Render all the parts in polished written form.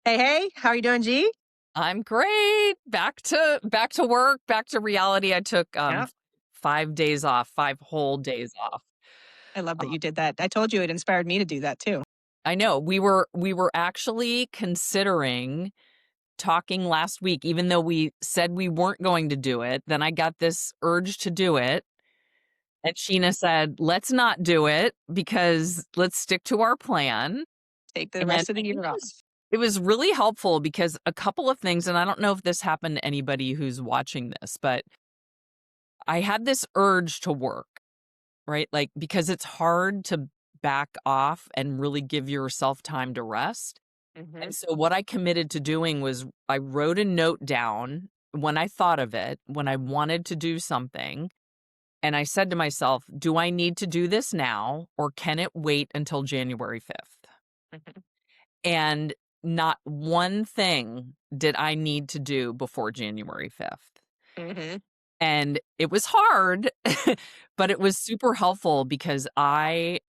Hey, hey, how are you doing, G? I'm great. Back to work, back to reality. I took Yeah, 5 days off, 5 whole days off. I love that Uh, you did that. I told you it inspired me to do that too. I know we were actually considering talking last week, even though we said we weren't going to do it. Then I got this urge to do it. And Sheena said, let's not do it because let's stick to our plan. Take the And rest of the I think year off. it was really helpful because a couple of things, and I don't know if this happened to anybody who's watching this, but I had this urge to work, right? Like, because it's hard to back off and really give yourself time to rest. Hmm. And so, what I committed to doing was I wrote a note down when I thought of it, when I wanted to do something. And I said to myself, do I need to do this now or can it wait until January 5th? And not one thing did I need to do before January 5th. Hmm. And it was hard, but it was super helpful because I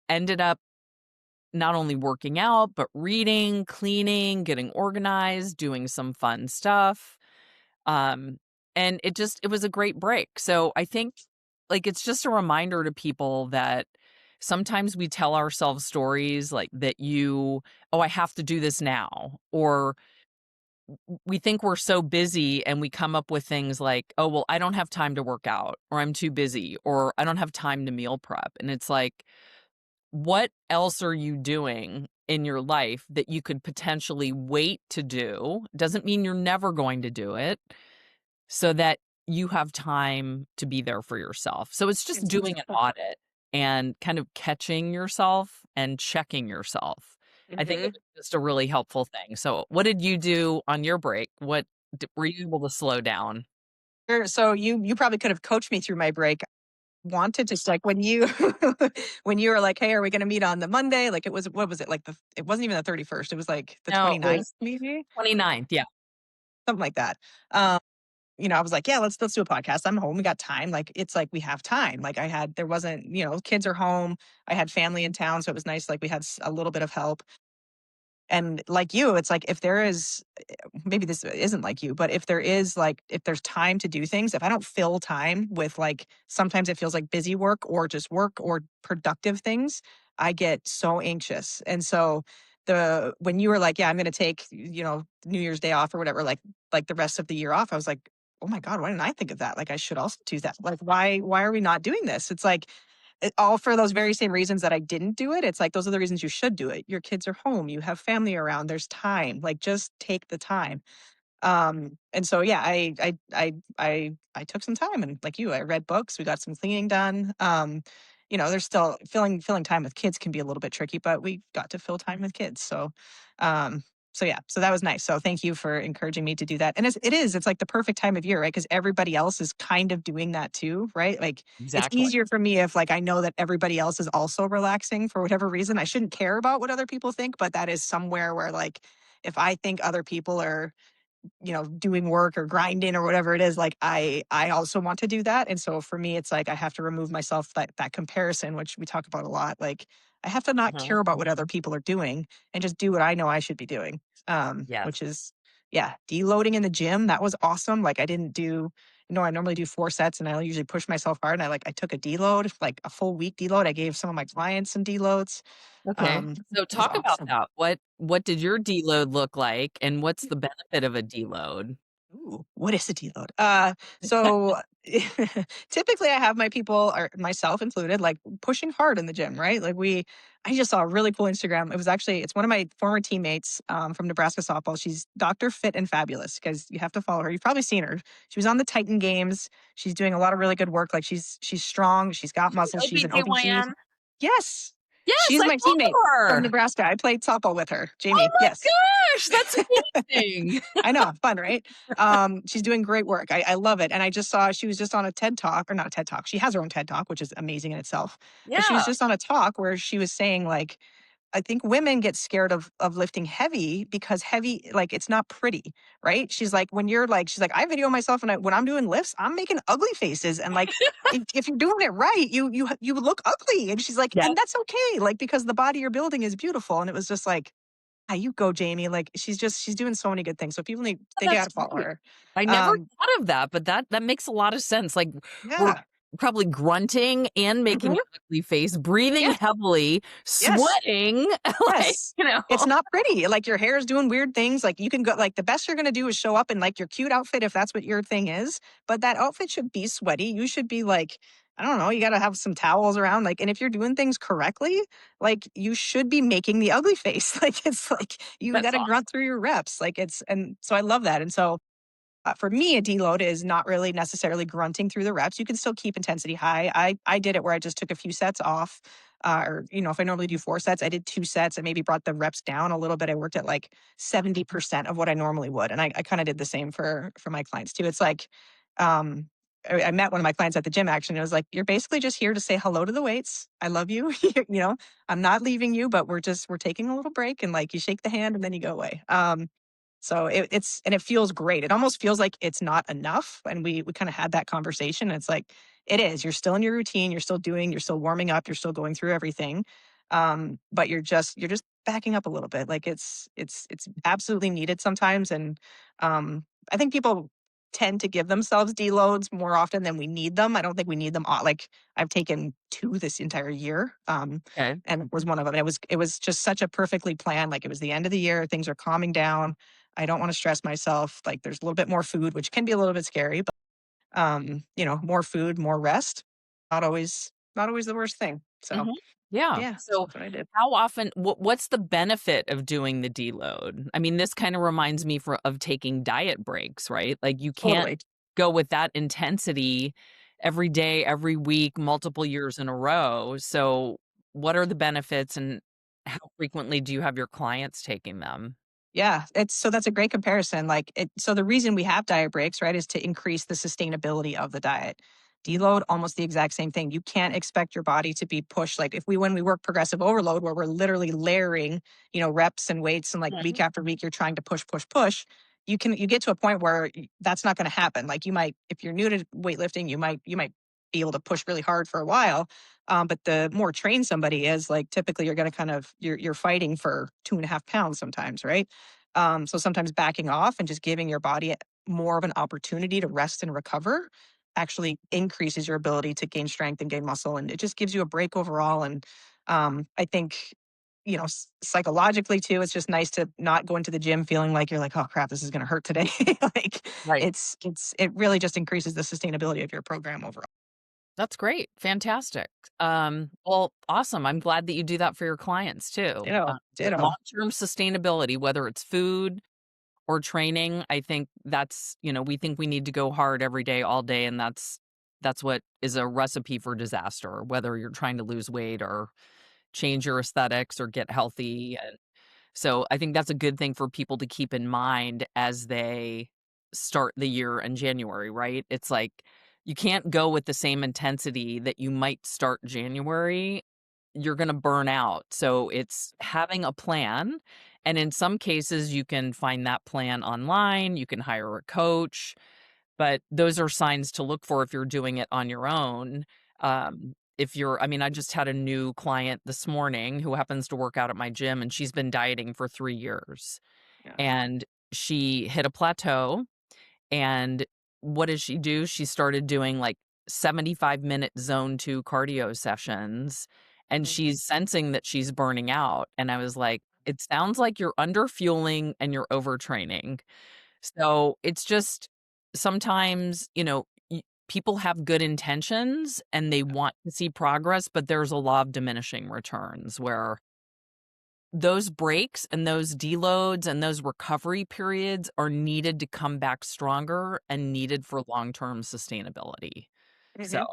ended up not only working out, but reading, cleaning, getting organized, doing some fun stuff. Um, and it was a great break. So I think like it's just a reminder to people that sometimes we tell ourselves stories like that oh, I have to do this now. Or we think we're so busy and we come up with things like, oh, well, I don't have time to work out, or I'm too busy, or I don't have time to meal prep. And it's like, what else are you doing in your life that you could potentially wait to do? Doesn't mean you're never going to do it, so that you have time to be there for yourself. So it's just doing an audit and kind of catching yourself and checking yourself. I think it Hmm. was just a really helpful thing. So what did you do on your break? Were you able to slow down? Sure. So you probably could have coached me through my break. Wanted to like when you when you were like, hey, are we going to meet on the Monday? Like it was what was it like the it wasn't even the 31st. It was like the No, it 29th, was maybe 29th. Yeah. something like that. Um, I was like, yeah, let's do a podcast. I'm home. We got time. Like it's like we have time. Like there wasn't, kids are home. I had family in town, so it was nice. Like we had a little bit of help. And like you, it's like if there is, maybe this isn't like you, but if there is like, if there's time to do things, if I don't fill time with like, sometimes it feels like busy work or just work or productive things, I get so anxious. And so when you were like, yeah, I'm going to take, New Year's Day off or whatever, like the rest of the year off, I was like, oh my God, why didn't I think of that? Like I should also do that. Like, why are we not doing this? It's like, all for those very same reasons that I didn't do it. It's like those are the reasons you should do it. Your kids are home, you have family around, there's time. Like just take the time. And so yeah, I took some time and like you, I read books, we got some cleaning done. There's still filling time with kids can be a little bit tricky, but we got to fill time with kids. Um, so yeah, so that was nice. So thank you for encouraging me to do that. And it's like the perfect time of year, right? Because everybody else is kind of doing that too, right? Like it's Exactly. easier for me if like I know that everybody else is also relaxing for whatever reason. I shouldn't care about what other people think, but that is somewhere where like if I think other people are doing work or grinding or whatever it is, like I also want to do that. And so for me, it's like I have to remove myself that comparison, which we talk about a lot. Like I have to not Mhm. care about what other people are doing and just do what I know I should be doing. Which Yes. is yeah, deloading in the gym. That was awesome. Like I didn't do, I normally do 4 sets and I usually push myself hard. And I took a deload, like a full week deload. I gave some of my clients some deloads. Okay. So It was talk about awesome. that. What did your deload look like and what's the benefit of a deload? Ooh, what is a deload? So typically I have my people or myself included, like pushing hard in the gym, right? I just saw a really cool Instagram. It's one of my former teammates from Nebraska softball. She's Dr. Fit and Fabulous because you have to follow her. You've probably seen her. She was on the Titan Games. She's doing a lot of really good work. Like she's strong. She's got muscles. She's an OBG. OBGYN? Yes. Yes, She's I my teammate follow from her. Nebraska. I played softball with her. Oh Jamie. my Yes. gosh, that's amazing. I know, fun, right? She's doing great work. I love it. And I just saw she was just on a TED Talk, or not a TED Talk. She has her own TED Talk, which is amazing in itself. But she was Yeah. just on a talk where she was saying, like, I think women get scared of lifting heavy because heavy, like it's not pretty, right? She's like, she's like, I video myself and when I'm doing lifts, I'm making ugly faces. And like if you're doing it right, you look ugly. And she's like, Yes. and that's okay, like because the body you're building is beautiful. And it was just like, You go, Jamie. Like she's doing so many good things. So people Oh, they that's gotta follow great. her. I never Um, thought of that, but that makes a lot of sense, like, we're yeah. probably grunting and making Mhm. an ugly face, breathing Yes. heavily, Yes. sweating, like, Yes. you know? It's not pretty, like, your hair is doing weird things, like, you can go like, the best you're gonna do is show up in, like, your cute outfit if that's what your thing is, but that outfit should be sweaty, you should be, like, I don't know, you gotta have some towels around, like and if you're doing things correctly, like, you should be making the ugly face, like, it's like, you That's gotta grunt awesome. through your reps, like, it's and so I love that, and so for me, a deload is not really necessarily grunting through the reps. You can still keep intensity high. I did it where I just took a few sets off, or if I normally do 4 sets, I did 2 sets. I maybe brought the reps down a little bit. I worked at like 70% of what I normally would, and I kind of did the same for my clients too. It's like, um, I met one of my clients at the gym actually, and it was like, you're basically just here to say hello to the weights. I love you. I'm not leaving you, but we're taking a little break, and like you shake the hand and then you go away. So it's and it feels great. It almost feels like it's not enough. And we kind of had that conversation. And it's like it is. You're still in your routine. You're still warming up. You're still going through everything. But you're just backing up a little bit. Like it's absolutely needed sometimes. And I think people tend to give themselves deloads more often than we need them. I don't think we need them all. Like I've taken two this entire year. Okay. And it was one of them. It was just such a perfectly planned. Like it was the end of the year. Things are calming down. I don't want to stress myself. Like there's a little bit more food, which can be a little bit scary, but more food, more rest. Not always the worst thing. So Mhm. Yeah. yeah, So, that's what I did. how often what's the benefit of doing the deload? I mean, this kinda reminds me of taking diet breaks, right? Like, you can't Totally. go with that intensity every day, every week, multiple years in a row. So, what are the benefits, and how frequently do you have your clients taking them? Yeah, that's a great comparison. So the reason we have diet breaks, right, is to increase the sustainability of the diet. Deload, almost the exact same thing. You can't expect your body to be pushed. Like if we when we work progressive overload, where we're literally layering, reps and weights, and like week Mhm. after week, you're trying to push, push, push. You get to a point where that's not going to happen. Like you might, if you're new to weightlifting, you might be able to push really hard for a while. But the more trained somebody is, like typically you're going to kind of you're fighting for 2.5 pounds sometimes, right? So sometimes backing off and just giving your body more of an opportunity to rest and recover actually increases your ability to gain strength and gain muscle. And it just gives you a break overall. And I think, psychologically too, it's just nice to not go into the gym feeling like you're like, oh crap, this is going to hurt today. Like Right. it really just increases the sustainability of your program overall. That's great. Fantastic. Well, awesome. I'm glad that you do that for your clients too. Ditto, The ditto. long-term sustainability, whether it's food or training, I think we think we need to go hard every day, all day, and that's what is a recipe for disaster, whether you're trying to lose weight or change your aesthetics or get healthy. And so I think that's a good thing for people to keep in mind as they start the year in January, right? It's like you can't go with the same intensity that you might start January. You're going to burn out. So it's having a plan. And in some cases, you can find that plan online, you can hire a coach, but those are signs to look for if you're doing it on your own. I mean, I just had a new client this morning who happens to work out at my gym, and she's been dieting for 3 years. Yeah. And she hit a plateau. And what does she do? She started doing like 75-minute zone 2 cardio sessions, and Mhm. she's sensing that she's burning out. And I was like, it sounds like you're under fueling and you're overtraining. So it's just sometimes, people have good intentions and they want to see progress, but there's a law of diminishing returns where those breaks and those deloads and those recovery periods are needed to come back stronger and needed for long-term sustainability. So, Mhm.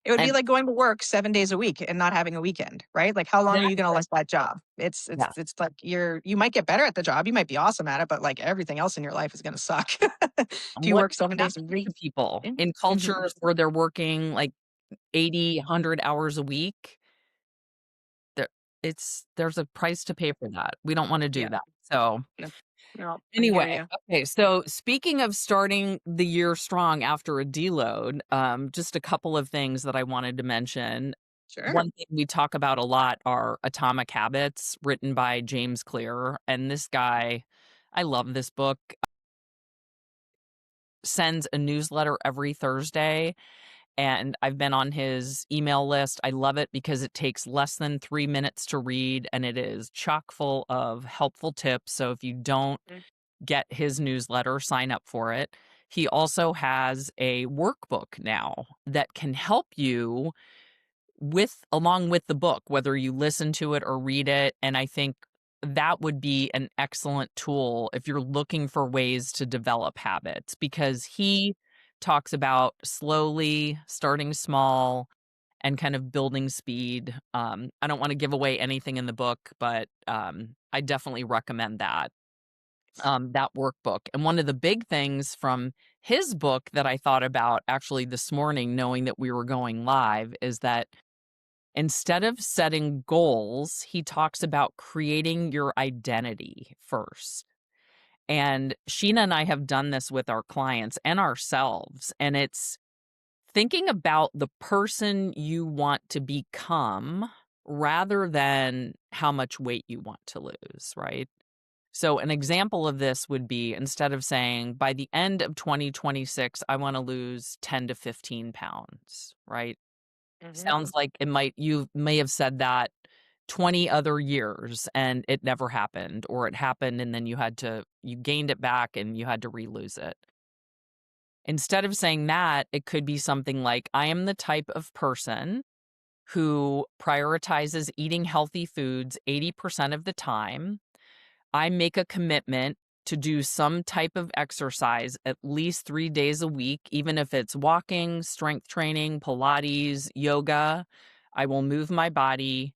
It would be and like going to work 7 days a week and not having a weekend, right? Like, how long are you gonna exactly. like that job? It's Yeah. it's like you might get better at the job, you might be awesome at it, but, like, everything else in your life is gonna suck if And you what work 7 that days a means week. to people Yeah. in Mhm. cultures where they're working like 80, 100 hours a week, there there's a price to pay for that. We don't wanna do Yeah. that. So, No. No, I hear anyway, you. okay, so speaking of starting the year strong after a deload, just a couple of things that I wanted to mention. Sure. one thing we talk about a lot are Atomic Habits, written by James Clear, and this guy, I love this book, sends a newsletter every Thursday, and I've been on his email list. I love it because it takes less than 3 minutes to read, and it is chock full of helpful tips, so if you don't Mm. get his newsletter, sign up for it. He also has a workbook now that can help you with along with the book, whether you listen to it or read it, and I think that would be an excellent tool if you're looking for ways to develop habits, because he talks about slowly starting small and kind of building speed. I don't wanna give away anything in the book, but, I definitely recommend that workbook. And one of the big things from his book that I thought about actually this morning, knowing that we were going live, is that instead of setting goals, he talks about creating your identity first. And Sheena and I have done this with our clients and ourselves. And it's thinking about the person you want to become rather than how much weight you want to lose, right? So, an example of this would be instead of saying, by the end of 2026, I want to lose 10 to 15 pounds, right? Mhm. Sounds like you may have said that 20 other years and it never happened, or it happened and then you gained it back and you had to re-lose it. Instead of saying that, it could be something like, I am the type of person who prioritizes eating healthy foods 80% of the time. I make a commitment to do some type of exercise at least 3 days a week, even if it's walking, strength training, Pilates, yoga. I will move my body,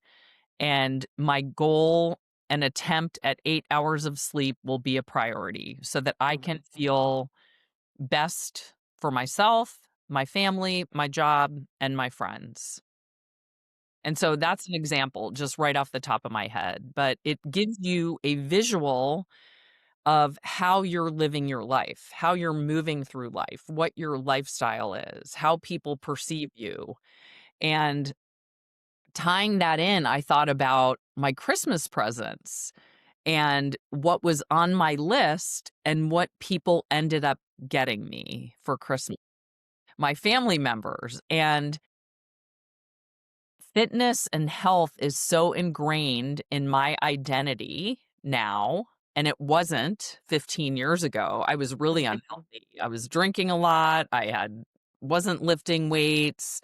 and my goal and attempt at 8 hours of sleep will be a priority so that I can Mhm. feel best for myself, my family, my job, and my friends. And so that's an example just right off the top of my head, but it gives you a visual of how you're living your life, how you're moving through life, what your lifestyle is, how people perceive you. And tying that in, I thought about my Christmas presents and what was on my list and what people ended up getting me for Christmas, my family members. And fitness and health is so ingrained in my identity now, and it wasn't 15 years ago. I was really unhealthy. I was drinking a lot. Wasn't lifting weights,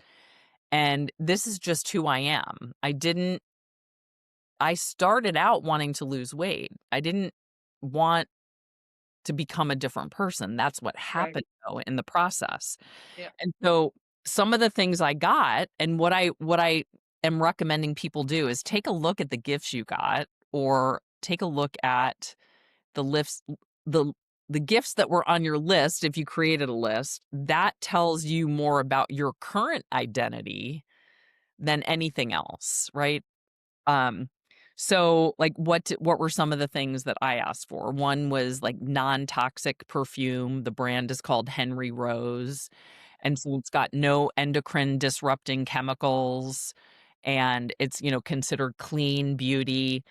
and this is just who I am. I started out wanting to lose weight. I didn't want to become a different person. That's what Right. happened though in the process. Yeah. And so some of the things I got and what I am recommending people do is take a look at the gifts you got, or take a look at the lifts the the gifts that were on your list if you created a list. That tells you more about your current identity than anything else, right? Um, so, like, what were some of the things that I asked for? One was, like, non-toxic perfume. The brand is called Henry Rose, and so it's got no endocrine disrupting chemicals, and it's, considered clean beauty,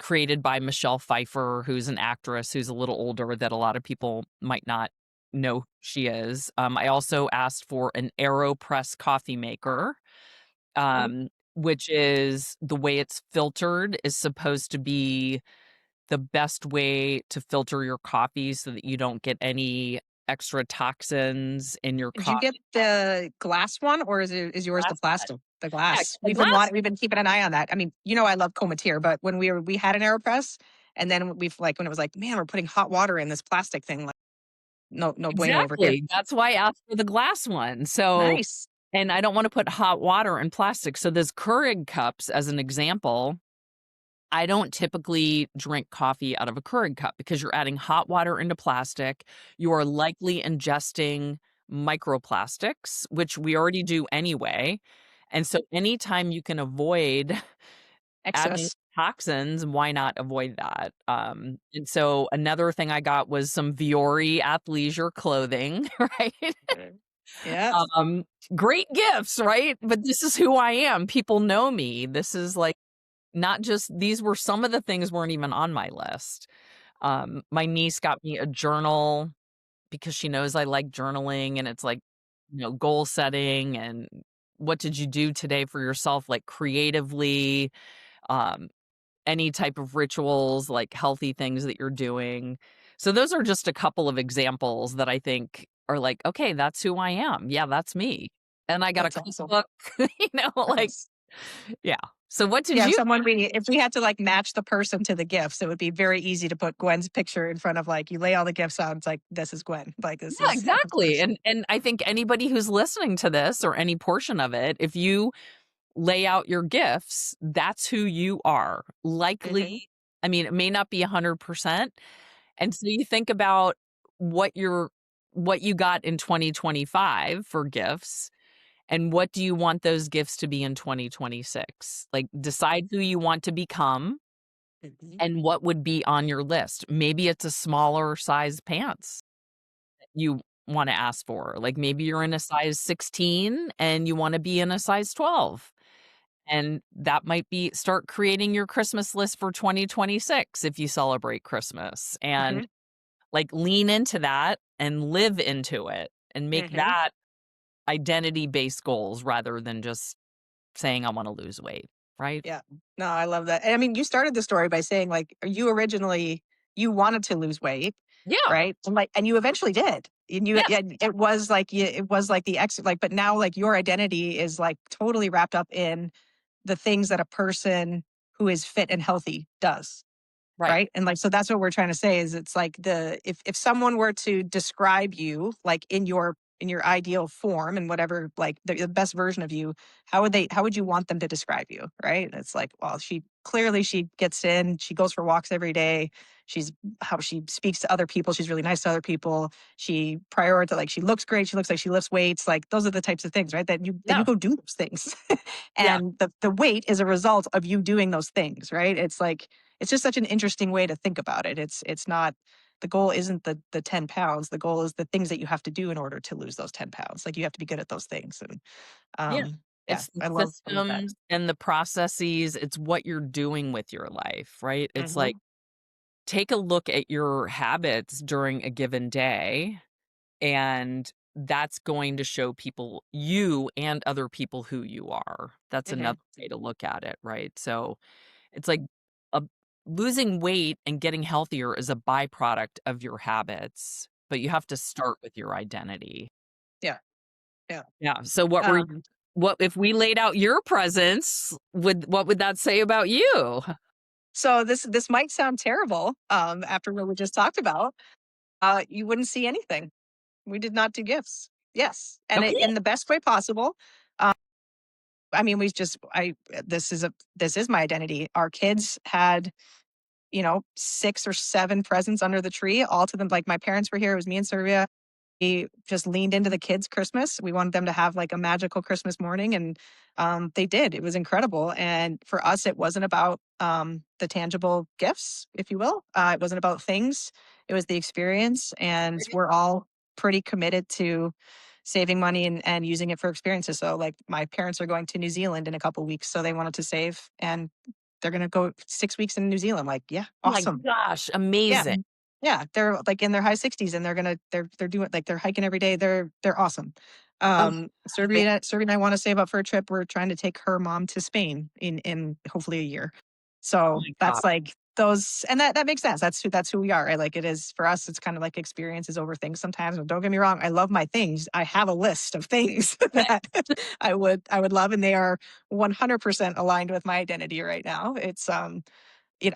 created by Michelle Pfeiffer, who's an actress who's a little older that a lot of people might not know who she is. I also asked for an AeroPress coffee maker, Mhm. which is the way it's filtered is supposed to be the best way to filter your coffee so that you don't get any extra toxins in your Did you get coffee. the glass one, or is yours the Glass one. plastic? The Yeah, glass. the glass. We've been keeping an eye on that. I mean, I love Cometeer, but when we had an AeroPress, and then when it was like, man, we're putting hot water in this plastic thing, like no bueno over here. Exactly. That's why I asked for the glass one. So, Nice. and I don't wanna put hot water in plastic. So, those Keurig cups, as an example, I don't typically drink coffee out of a Keurig cup because you're adding hot water into plastic. You are likely ingesting microplastics, which we already do anyway. And so anytime you can avoid adding Excess. toxins, why not avoid that? And so another thing I got was some Viore athleisure clothing, right? Yeah. Um, Great gifts, right? But this is who I am. People know me. This is like not just these were some of the things weren't even on my list. My niece got me a journal because she knows I like journaling and it's like, goal setting and what did you do today for yourself, like creatively, um, any type of rituals, like healthy things that you're doing. So those are just a couple of examples that I think are like, okay, that's who I am. Yeah, that's me. And I got a That's awesome. cookbook, like, Nice. yeah. So what did Yeah, you if we had to like match the person to the gifts, it would be very easy to put Gwen's picture in front of like you lay all the gifts out. It's like this is Gwen. Like this Yeah, is the exactly. person. And I think anybody who's listening to this or any portion of it, if you lay out your gifts, that's who you are. Likely, Hmm. I mean, it may not be 100%. And so you think about what you got in 2025 for gifts and what do you want those gifts to be in 2026? Like decide who you want to become Hmm. and what would be on your list. Maybe it's a smaller size pants you want to ask for. Like maybe you're in a size 16 and you want to be in a size 12. And that might be start creating your Christmas list for 2026 if you celebrate Christmas Hmm. and like lean into that and live into it and make Hmm. that identity based goals rather than just saying I want to lose weight, right? Yeah. No, I love that. And I mean, you started the story by saying like you originally you wanted to lose weight, Yeah. right? And you eventually did. And you Yes. and it was like it was like the ex like but now like your identity is like totally wrapped up in the things that a person who is fit and healthy does. Right. Right? And, like, so that's what we're trying to say is it's like if someone were to describe you, like, in your ideal form and whatever, like, the best version of you, how would you want them to describe you, right? And it's like, well, she gets in, she goes for walks every day, she's how she speaks to other people, she's really nice to other people, she prioritize like, she looks great, she looks like she lifts weights, like, those are the types of things, right? That you Yeah. go do those things. Yeah. And the weight is a result of you doing those things, right? It's like it's just such an interesting way to think about it. It's not the goal isn't the 10 pounds. The goal is the things that you have to do in order to lose those 10 pounds. Like you have to be good at those things. And Yeah. yeah, It's the I love that. systems and the processes. It's what you're doing with your life, right? It's like Hmm. take a look at your habits during a given day, and that's going to show people you and other people who you are. That's Hmm. another way to look at it, right? So it's like a, losing weight and getting healthier is a byproduct of your habits, but you have to start with your identity. Yeah. Yeah. Yeah. So Um, what if we laid out your presence, what would that say about you? so this might sound terrible after what we just talked about. You wouldn't see anything. We did not do gifts. Yes. And Okay. in the best way possible. Um, I mean, we just I this is my identity. Our kids had 6 or 7 presents under the tree, all to them like, my parents were here, it was me and Serbia. We just leaned into the kids' Christmas. We wanted them to have, like, a magical Christmas morning, and, they did. It was incredible, and for us, it wasn't about, the tangible gifts, if you will. It wasn't about things. It was the experience, and we're all pretty committed to saving money and using it for experiences. So, like, my parents are going to New Zealand in a couple weeks, so they wanted to save, and they're gonna go 6 weeks in New Zealand. Like, yeah, Oh my awesome. gosh, Yeah. amazing. Yeah, they're, like, in their high 60s, and they're doing like, they're hiking every day. They're awesome. Oh, ama Serbia and I wanna save up for a trip. We're trying to take her mom to Spain in hopefully a year. oh So, my god. that's, like, those and that makes sense. That's who we are, right? Like, it is for us, it's kinda like experiences over things sometimes, and don't get me wrong, I love my things. I have a list of things that I would love, and they are 100% aligned with my identity right now.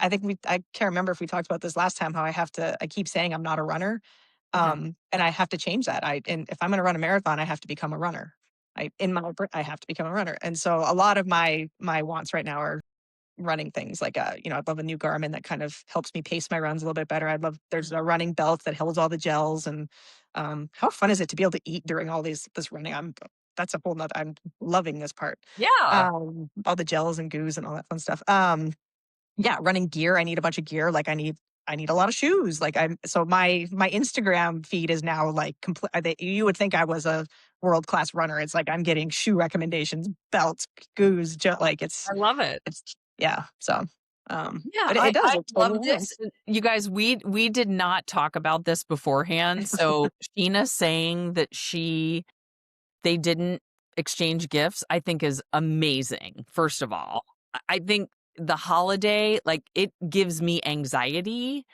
I think I can't remember if we talked about this last time, how I keep saying I'm not a runner. Okay. And I have to change that. And if I'm going to run a marathon, I have to become a runner. I have to become a runner. And so a lot of my wants right now are running things like I'd love a new Garmin that kind of helps me pace my runs a little bit better. There's a running belt that holds all the gels. And how fun is it to be able to eat during this running? That's a whole nother, I'm loving this part. Yeah. All the gels and goos and all that fun stuff. Yeah, running gear, I need a bunch of gear, like, I need a lot of shoes, like, I'm so my Instagram feed is now, like, complete you would think I was a world-class runner. It's like I'm getting shoe recommendations, belts, goos, like I love it. it's yeah, so, Yeah, but it I does, it totally love this. aligns. You guys, we did not talk about this beforehand, so Sheena saying that they didn't exchange gifts, I think is amazing, first of all. I think the holiday, like, it gives me anxiety,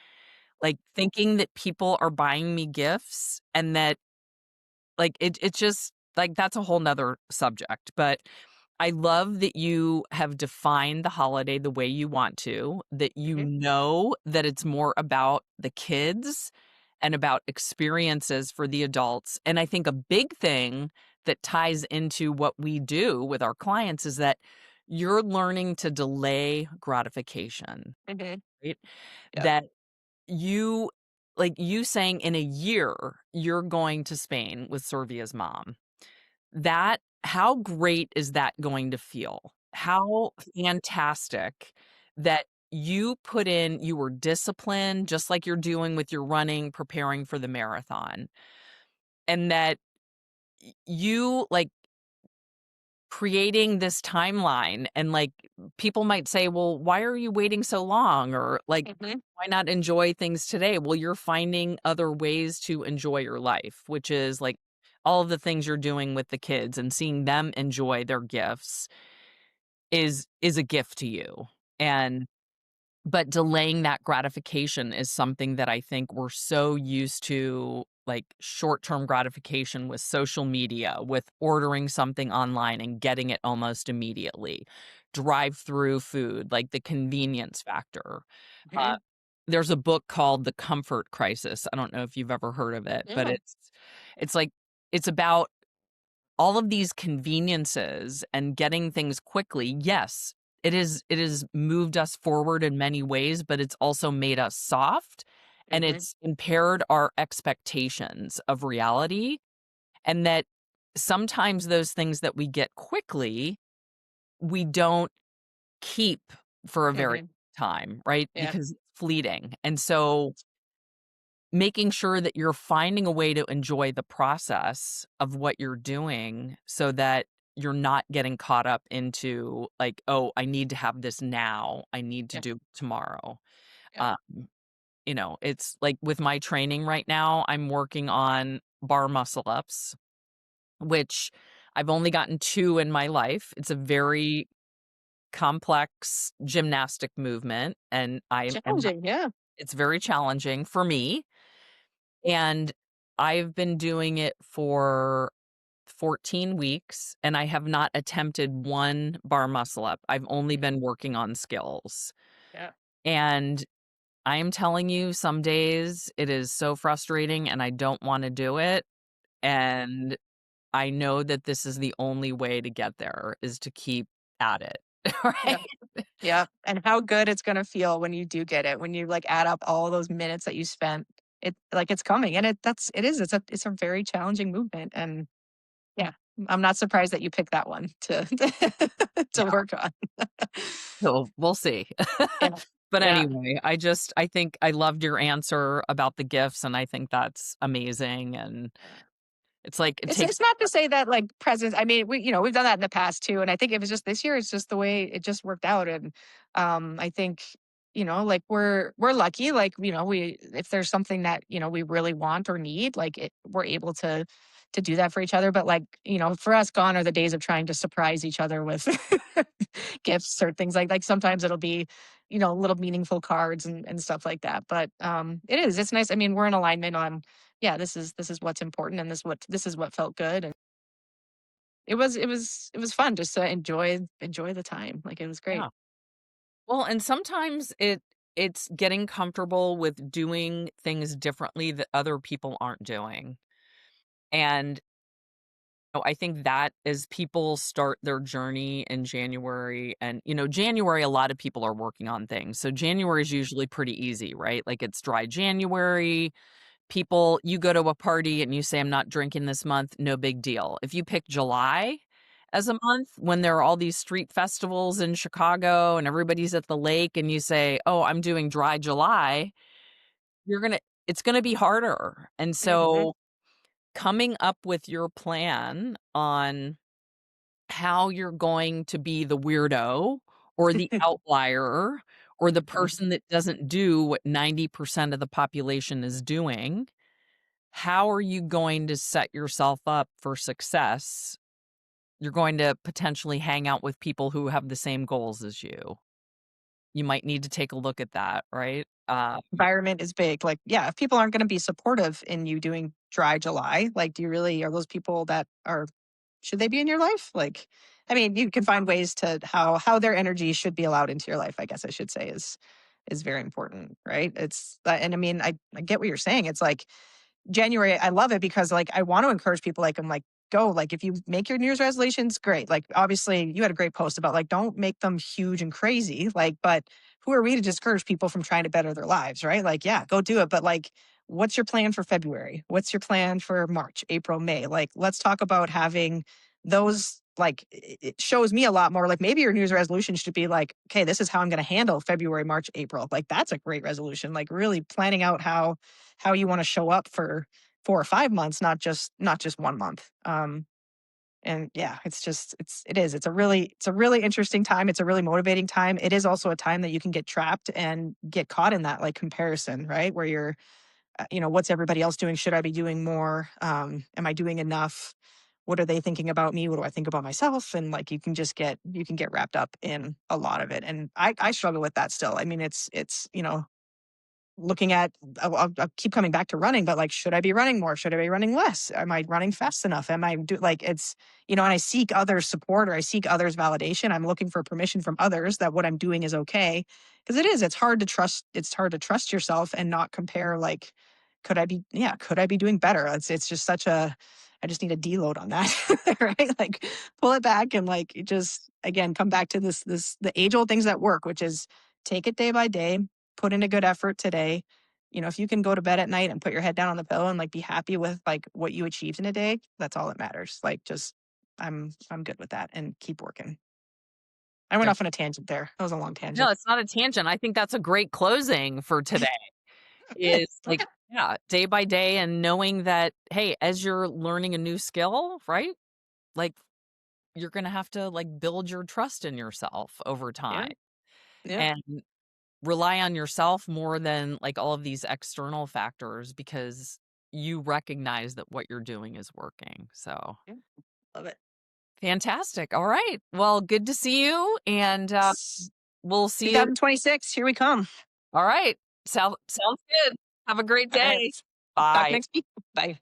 like, thinking that people are buying me gifts and that, like, it's just like, that's a whole 'nother subject, but I love that you have defined the holiday the way you want to, that you Mhm, know that it's more about the kids and about experiences for the adults. And I think a big thing that ties into what we do with our clients is that you're learning to delay gratification, mhm, right? yep, That you you saying in a year you're going to Spain with Servia's mom, that how great is that going to feel? How fantastic that you were disciplined just like you're doing with your running, preparing for the marathon, and that you, like, creating this timeline and, like, people might say, "Well, why are you waiting so long?" Or, like, mhm, "Why not enjoy things today?" Well, you're finding other ways to enjoy your life, which is, like, all of the things you're doing with the kids and seeing them enjoy their gifts is a gift to you, and but delaying that gratification is something that I think we're so used to, like, short-term gratification with social media, with ordering something online and getting it almost immediately, drive-through food, like, the convenience factor. Uh, mhm, there's a book called The Comfort Crisis. I don't know if you've ever heard of it, but yeah, it's like it's about all of these conveniences and getting things quickly. Yes, it has moved us forward in many ways, but it's also made us soft, and mhm, it's impaired our expectations of reality, and that sometimes those things that we get quickly, we don't keep for a very mhm, time, right? yeah, Because it's fleeting. And so making sure that you're finding a way to enjoy the process of what you're doing so that you're not getting caught up into, like, "Oh, I need to have this now. I need to yeah, do it tomorrow." yeah, Um, it's like with my training right now, I'm working on bar muscle ups, which I've only gotten 2 in my life. It's a very complex gymnastic movement, and I am not challenging, yeah, it's very challenging for me. And I've been doing it for 14 weeks, and I have not attempted one bar muscle up. I've only mhm, been working on skills. yeah, And I am telling you, some days it is so frustrating and I don't wanna do it. And I know that this is the only way to get there is to keep at it, yeah. right? Yeah, and how good it's gonna feel when you do get it, when you, like, add up all those minutes that you spent. It's coming, and it's a very challenging movement, and yeah, I'm not surprised that you picked that one to to Yeah, work on. so we'll see. Yeah, But yeah. anyway, I think I loved your answer about the gifts, and I think that's amazing, and it's like it takes It's not to say that, like, presents I mean, we've done that in the past too, and I think it was just this year, it's just the way it just worked out, and, I think, like, we're lucky, like, we if there's something that, we really want or need, like, we're able to do that for each other, but, like, for us, gone are the days of trying to surprise each other with gifts or things like sometimes it'll be, little meaningful cards and stuff like that, but, it's nice. I mean, we're in alignment on yeah, this is what's important and this is what felt good and it was fun just to enjoy the time. Like it was great. yeah. Well, and sometimes it's getting comfortable with doing things differently that other people aren't doing. And I think that as people start their journey in January, and January, a lot of people are working on things. So January is usually pretty easy, right? Like it's dry January. People, you go to a party and you say, "I'm not drinking this month," no big deal. If you pick July as a month when there are all these street festivals in Chicago and everybody's at the lake and you say, "Oh, I'm doing dry July," you're gonna it's gonna be harder. And Mhm. so coming up with your plan on how you're going to be the weirdo or the outlier or the Mhm. person that doesn't do what 90% of the population is doing, how are you going to set yourself up for success? You're going to potentially hang out with people who have the same goals as you. You might need to take a look at that, right? Environment is big. Like, yeah, if people aren't going to be supportive in you doing dry July, like, do you really, are those people that are, should they be in your life? Like, I mean, you can find ways to how their energy should be allowed into your life, I guess I should say is very important, right? It's and I mean, I get what you're saying. It's like January, I love it because, like, I want to encourage people, like, I'm like, go, like, if you make your New Year's resolutions, great. Like, obviously, you had a great post about, like, don't make them huge and crazy. Like, but who are we to discourage people from trying to better their lives, right? Like, yeah, go do it. But, like, what's your plan for February? What's your plan for March, April, May? Like, let's talk about having those. Like, it shows me a lot more. Like, maybe your New Year's resolution should be like, okay, this is how I'm going to handle February, March, April. Like, that's a great resolution. Like, really planning out how you want to show up for 4 or 5 months, not just 1 month. And yeah, it's just it's a really interesting time. It's a really motivating time. It is also a time that you can get trapped and get caught in that, like, comparison, right? Where you're, what's everybody else doing? Should I be doing more? Am I doing enough? What are they thinking about me? What do I think about myself? And, like, you can get wrapped up in a lot of it. And I struggle with that still. I mean, it's looking at, I'll keep coming back to running, but, like, should I be running more? Should I be running less? Am I running fast enough? Am I like, it's, and I seek others support, or I seek others validation. I'm looking for permission from others that what I'm doing is okay. Because it's hard to trust. It's hard to trust yourself and not compare. Like, could I be doing better? It's just such a, I just need a deload on that, right? Like, pull it back and, like, just, again, come back to the age old things that work, which is take it day by day, put in a good effort today. If you can go to bed at night and put your head down on the pillow and, like, be happy with, like, what you achieved in a day, that's all that matters. Like, just, I'm good with that, and keep working. I went There off on a tangent there. That was a long No, tangent. it's not a tangent. I think that's a great closing for today Good. is, like, Okay. yeah, day by day and knowing that, hey, as you're learning a new skill, right? Like, you're gonna have to, like, build your trust in yourself over Yeah. time Yeah. and rely on yourself more than, like, all of these external factors because you recognize that what you're doing is working. So, Yeah. Love it. fantastic. All right. Well, good to see you, and, S- we'll see you. 2026. Here we come. All right. Sounds good. Have a great All right. day. Talk Bye. next week. Bye.